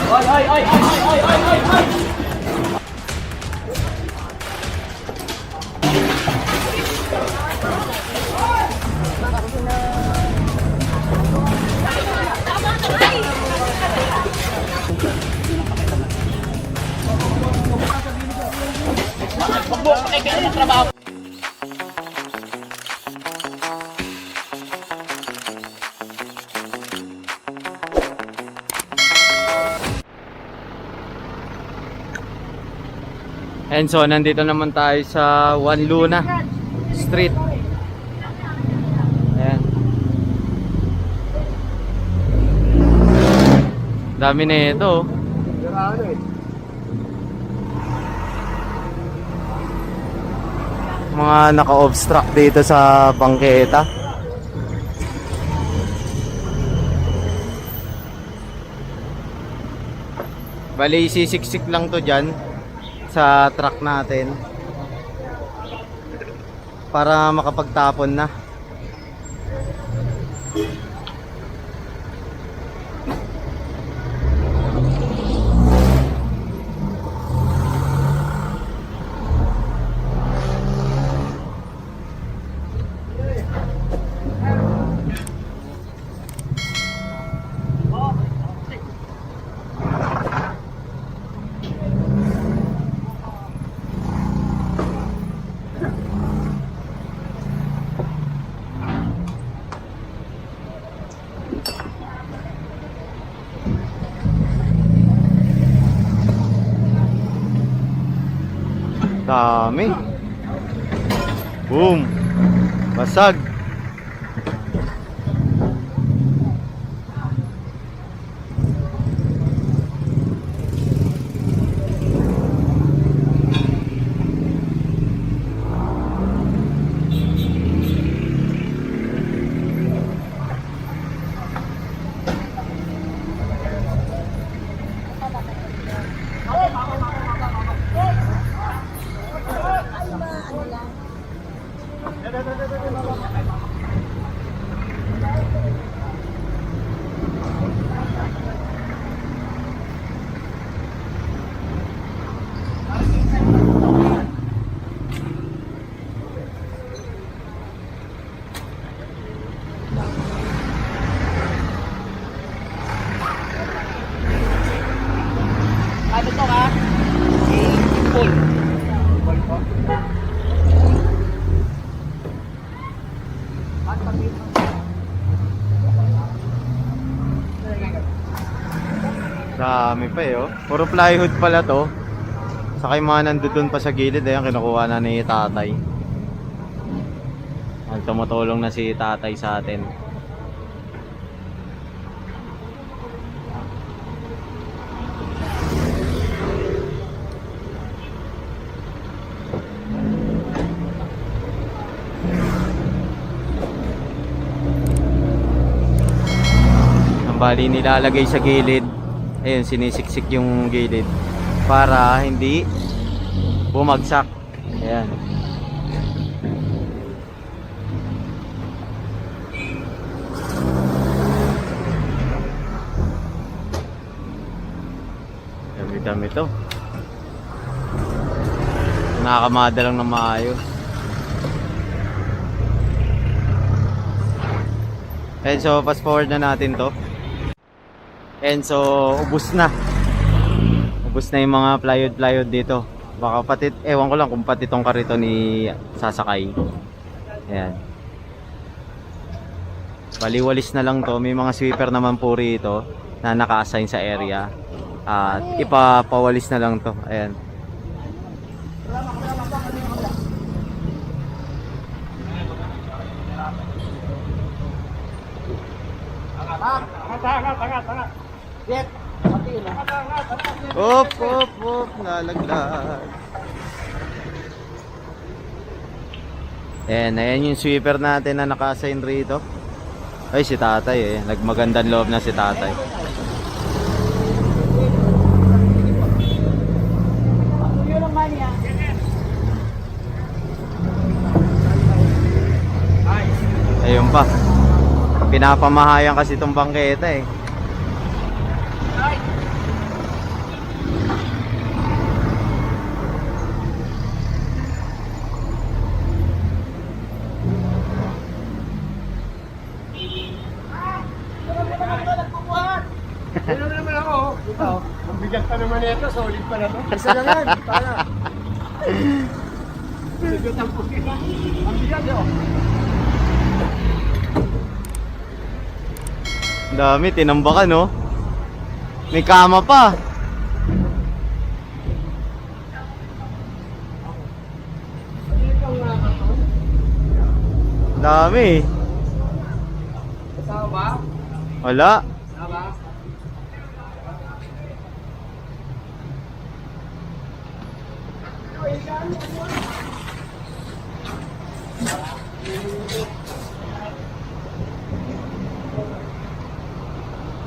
Ay, ay, ay, ay, ay, ay, ay, ay! Pagbuo, pakikita ng trabaho. And so, nandito naman tayo sa Juan Luna Street. Ayan. Dami na ito. Mga naka-obstruct dito sa bangketa. Bali, sisiksik lang to dyan sa truck natin para makapagtapon na. Dami. Boom. Basag. Ano to ka? Si Paul. Dami pa eh, oh. Puro plywood pala to. Saka yung mga nandun pa sa gilid, ayan, kinukuha na ni tatay. Tumutulong na si tatay sa atin. Ang bali nilalagay sa gilid, ayun, sinisiksik yung gilid para hindi bumagsak. Ayan. Dami to. Nakakamada lang na maayos. And so, fast forward na natin to. And so, ubos na. Ubos na yung mga plywood dito. Baka pati, ewan ko lang kung pati tong karito ni sasakay. Ayan. Baliwalis na lang to. May mga sweeper naman po rito na naka-assign sa area. At ipapawalis na lang to. Ayan. Op, op, op, nalaglag. Ayan yung sweeper natin na naka-assign rito. Ay, si tatay eh. Nagmagandang loob na si tatay. Ayun pa. Pinapamahayan kasi itong bangketa eh. Ito, ang bigat pa naman ito, solid pa na to. Isa na yan, para. Bigat ang puti. Ang bigat yun. Dami, tinambakan, no? May kama pa. Dami. Kasama ba? Wala. Kasama ba?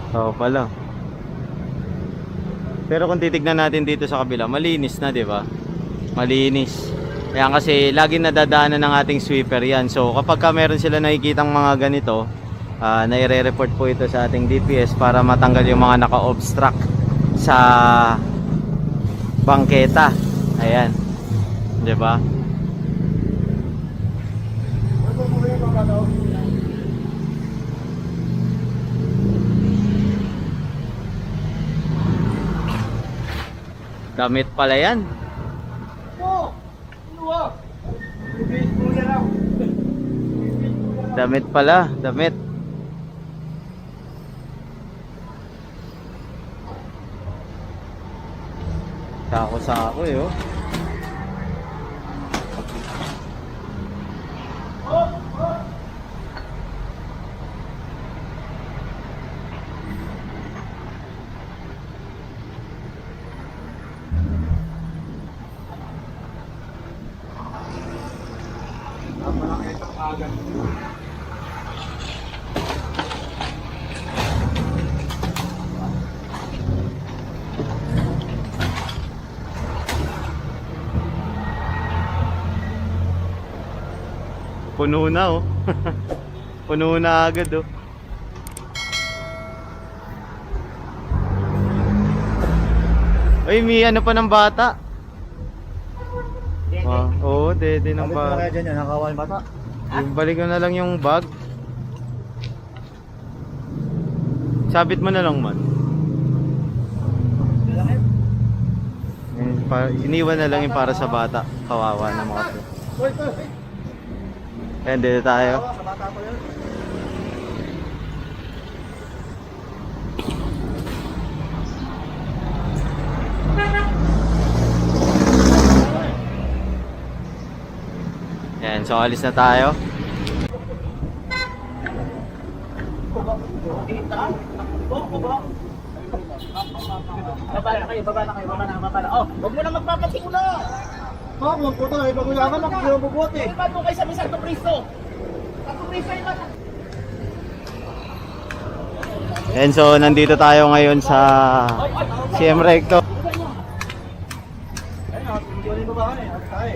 Oo pala. Pero kung titignan natin dito sa kabila, malinis na, 'di ba? Malinis. Kaya kasi lagi nadadaanan ng ating sweeper 'yan. So kapag ka meron sila nakikitang mga ganito, naire-report po ito sa ating DPS para matanggal yung mga naka-obstruct sa bangketa. Ayan. 'Di ba? Damit pala yan. Oo! Ano? Bibig mo na lang. Damit pala, damit. Sako-sako eh, oh. Puno na, oh. Puno na agad, oh. Ay, may ano pa ng bata. Oo, dede ng bata. Kaya dyan yan, nakawal bata. Yung balik ko na lang yung bag. Sabit mo na lang man. Iniwan na lang yung para sa bata. Kawawa na mga to. Ayan, dito tayo. Sa bata ko yun. Ayan, so alis na tayo. Baba na kayo, baba na kayo, baba na. Oh, huwag mo na magpapasikula. Oh, huwag po ito, ipagulangan ako, hindi mo bubuti. Ipan mo kayo sa Santo Cristo. Santo Cristo, ipan. And so nandito tayo ngayon sa CM Recto. Ayun, hindi ko rin babahan eh, tayo.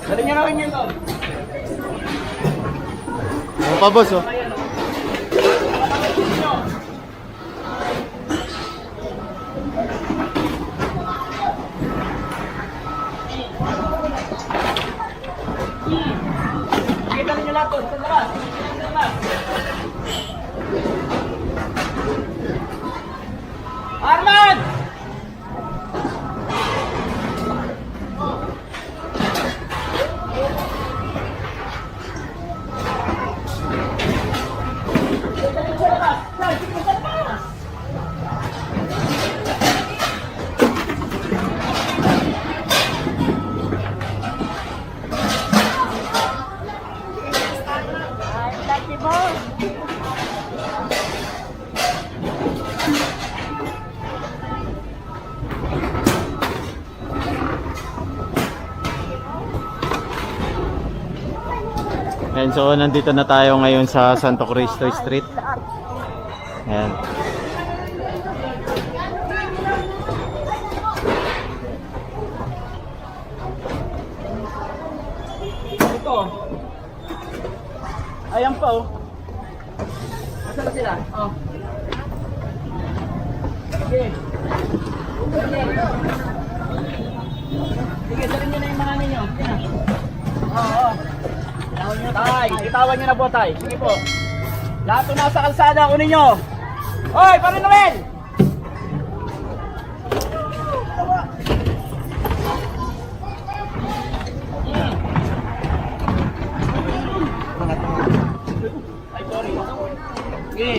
Dali niya rin yun doon. Ano pa, boss, oh? Kita niyo lahat doon, sa labas. And so nandito na tayo ngayon sa Santo Cristo Street. Ayan. Ito. Ayan pa oh. Nasaan na sila? Oh. Sige. Sige, sarin nyo na yung mga ninyo. Yan. Oo. Tay, itawan nyo na po tay. Sige po. Lahat po nasa kalsada, kunin nyo. Hoy, Pare Noel! Ay, sorry. Sige.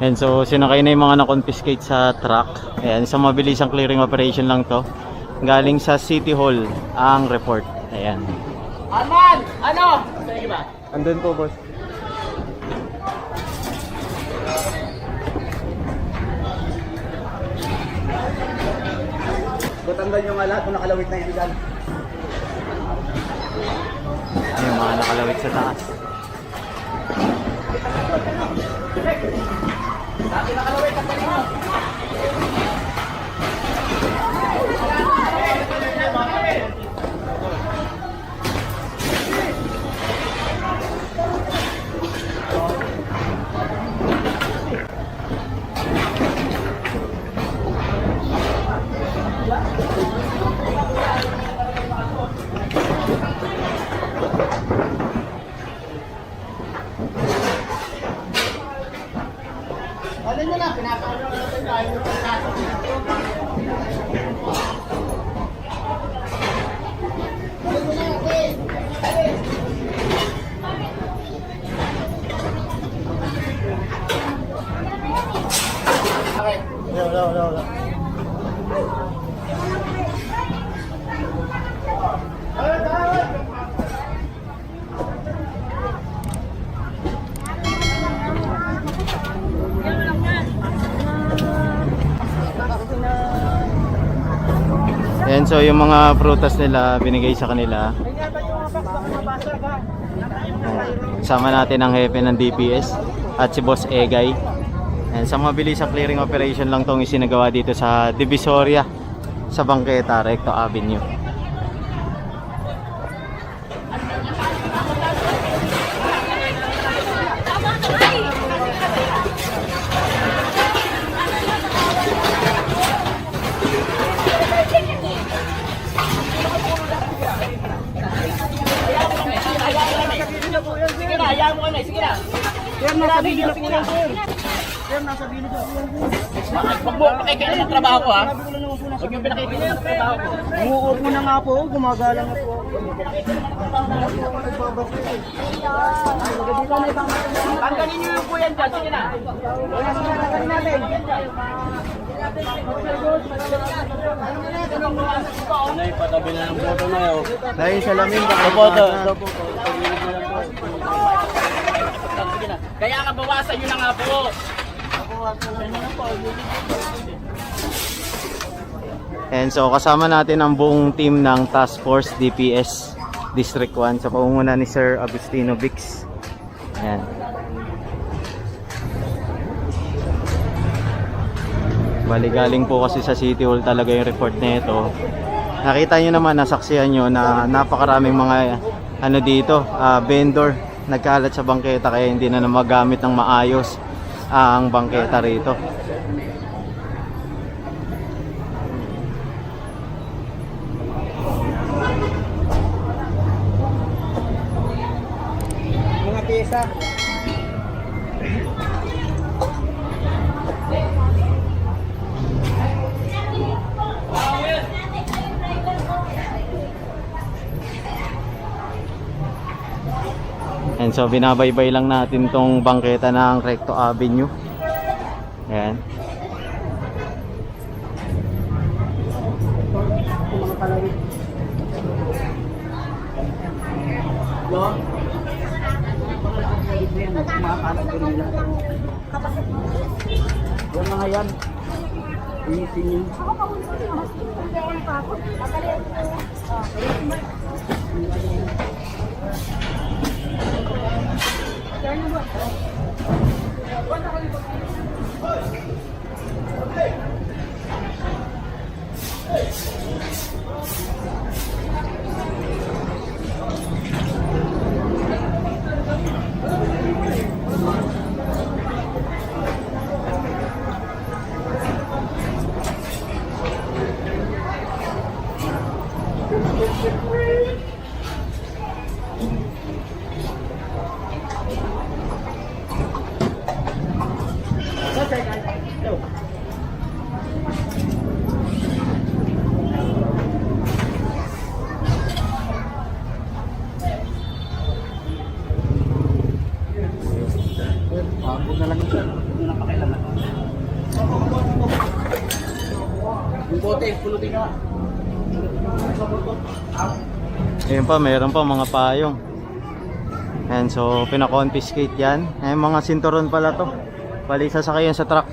And so sinakay na yung mga na-confiscate sa truck. Ayan, sa mabilisang clearing operation lang to. Galing sa City Hall ang report. Ayan. Arman! Ano? Sige ba? Andun po, boss. Batanggal nyo nga lahat kung nakalawit na yan dyan. Ayan, yung mga nakalawit sa taas. Dati nakalawit ang kanino. Ano nyo na, pinapakaroon natin tayo ng pagkato. Okay. Wala. Ayan, so yung mga prutas nila binigay sa kanila. Sama natin ang hepe ng DPS at si Boss Egay. Ayan, sa mabilis ang clearing operation lang tong isinagawa dito sa Divisoria sa Bangketa, Recto Avenue. Sige na, hayaan mo ka na. Sige na. Sir, nasa video na po yan, sir. Sir, nasa video na po yan, sir. Huwag mo pakikailan ng trabaho ko, ha? Huwag yung pinakikailan ng trabaho ko. Umuot mo na nga po, gumagalang na po ako. Tanggalin niyo yung po yan dyan. Sige na. Tanggalin natin. Patabi na ng boto na yun. Dahil salamin ka. Sige na. Kaya nga bawasan nyo na nga po. And so kasama natin ang buong team ng Task Force DPS District 1 sa pangunguna ni Sir Agustino Vix. Ayan. Bali galing po kasi sa City Hall talaga yung report na ito. Nakita nyo naman, nasaksihan nyo na napakaraming mga ano dito, vendor nagkalat sa bangketa kaya hindi na magamit ng maayos ang bangketa rito. Mga pyesa. And so binabaybay lang natin tong bangketa ng Recto Avenue. Ayan. Yan mga yan. Inisingin. Pagod na lang ito. Hindi na pakilaman. Yung bote, pulutin ka. Ayun pa, mayroon pa mga payong. And so, pinakonfiscate yan. Ayun, mga sinturon pala to. Bali, sasakay yan sa truck.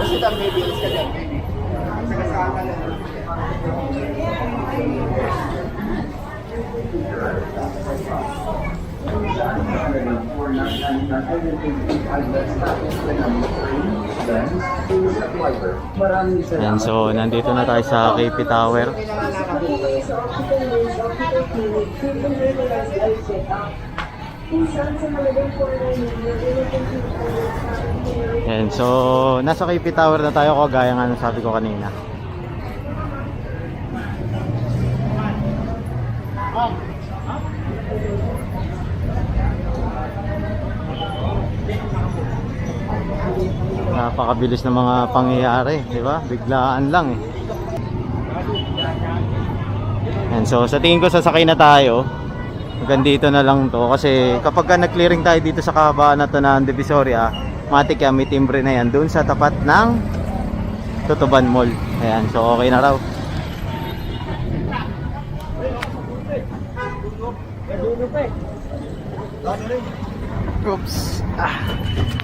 Kasi ito, baby, is ka dyan. And so, nandito na tayo sa KP Tower. And so, nasa KP Tower na tayo, kagaya nga ng sabi ko kanina. Napakabilis ng mga pangyayari, di ba? Biglaan lang eh. And so, sa tingin ko sasakay na tayo. Hanggang dito na lang to kasi kapag ka nag-clearing tayo dito sa kahabaan na to ng Divisoria, matik yan, may timbre na yan doon sa tapat ng Tutuban Mall. Ayan, so okay na raw. Oops.